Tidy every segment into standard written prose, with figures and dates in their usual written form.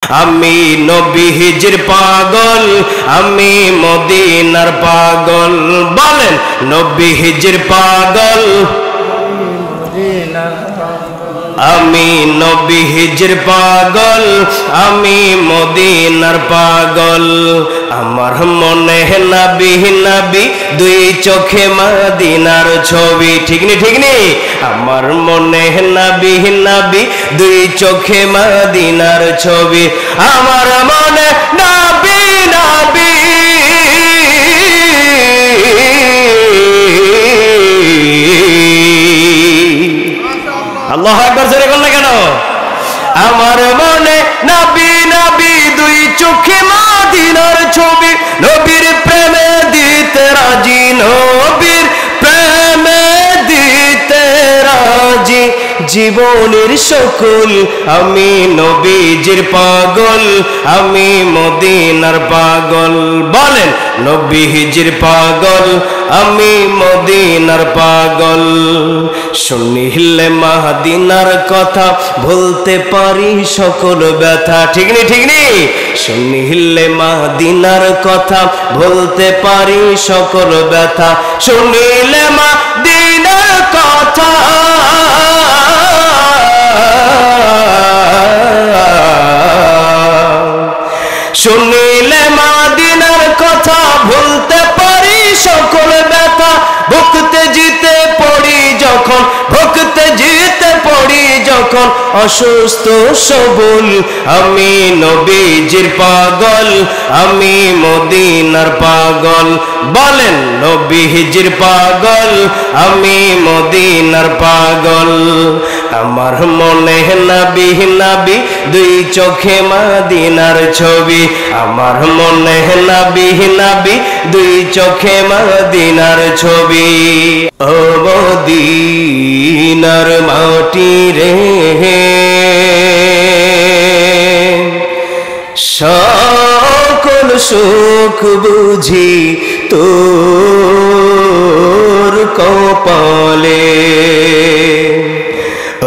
আমি নবীজির পাগল, আমি মদিনার পাগল। বলেন নবীজির পাগল, আমি নবীজির পাগল, আমি মদিনার পাগল। আমার মনে নবী নবী, দুই চোখে মদিনার ছবি। ঠিক নি ঠিক নি? আমার মনে নবী নবী, দুই চোখে মদিনার ছবি। আমার মনে নবী নবী, আল্লাহু আকবার জোরে বল না কেন? আমার মনে নবী নবী, দুই চোখে মদিনার ছবি। নবীর প্রেমে দিতে রাজি, নবীর প্রেমে দিতে রাজি জীবনের সকল। আমি নবীজির পাগল, আমি মদিনার পাগল। বলেন নবীজির পাগল, আমি মদিনার পাগল। শুনিলে মদিনার কথা, ভুলতে পারি সকল ব্যথা। ঠিক নি ঠিক নি? শুনিলে মদিনার কথা, ভুলতে পারি সকল ব্যথা। শুনিলে মদিনার কথা, শুনিলে মদিনার কথা, ভুলতে পারি সকল ব্যথা। ভুগতে জিতে পড়ি যখন, ভুগতে জিতে পড়ি যখন অসুস্থ সবল। আমি নবীজির পাগল, আমি মদিনার পাগল। বলেন নবীজির পাগল, আমি মদিনার পাগল। আমার মনে নবী নবী, দুই চোখে মদিনার ছবি। আমার মনে নবী নবী, দুই চোখে মদিনার ছবি। ও মদিনার মাটি রে, সকল সুখ বুঝি তোর কপালে।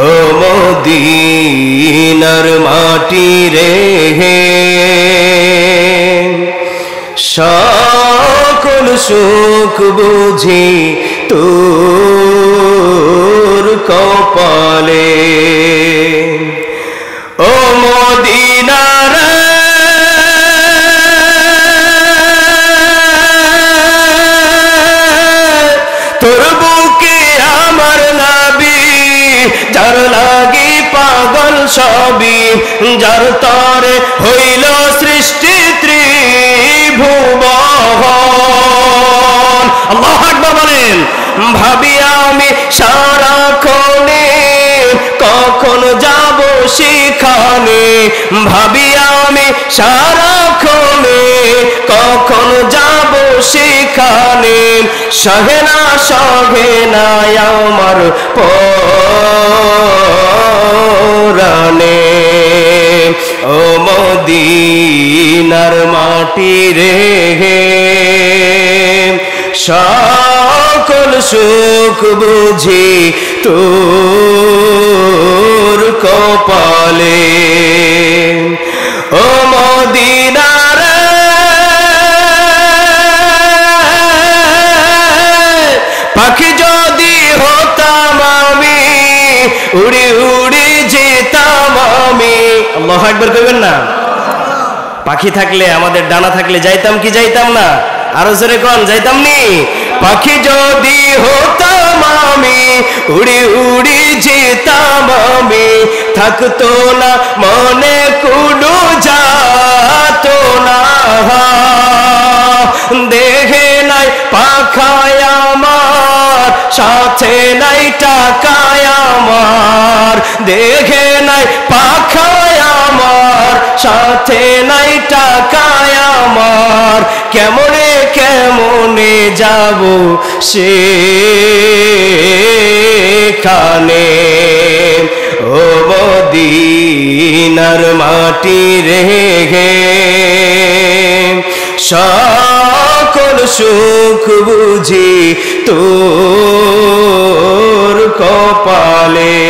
ও মদিনার মাটি রে, সকল সুখ বুঝি তোর কপালে। ও মদিনার তোর বুকে আমার নবী, যার লাগি পাগল সবই, যার তরে হইল সৃষ্টি ত্রিভুবন। আল্লাহু আকবার বলেন। ভাবি আমি সারাক্ষণে, কখন যাব সেখানে। ভাবি আমি সারাক্ষণে, কখন যাব সেখানে। সহে না সহে না আমার পরাণে। ও মদিনার মাটি রে, সকল সুখ বুঝি তোর কপালে। ও মদিনার পাখি যদি হতাম আমি, উড়ে উড়ে যেতাম আমি। আল্লাহু আকবার কইবেন না? পাখি থাকলে, আমাদের ডানা থাকলে যাইতাম কি যাইতাম না? আরো জোরে কোন, যাইতাম নি? পাখি যদি হতাম আমি, উড়ে উড়ে যেতাম আমি। থাকতো না মনে কোনো যাত না, দেহে নাই পাখায় আমার, সাথে নাই টাকায় আমার। দেহে নাই পাখায় আমার, সাথে নাই টাকায় আমার। কেমনে কেমনে যাব সেখানে। ও মদিনার মাটি রে, সকল সুখ বুঝি তোর কপালে।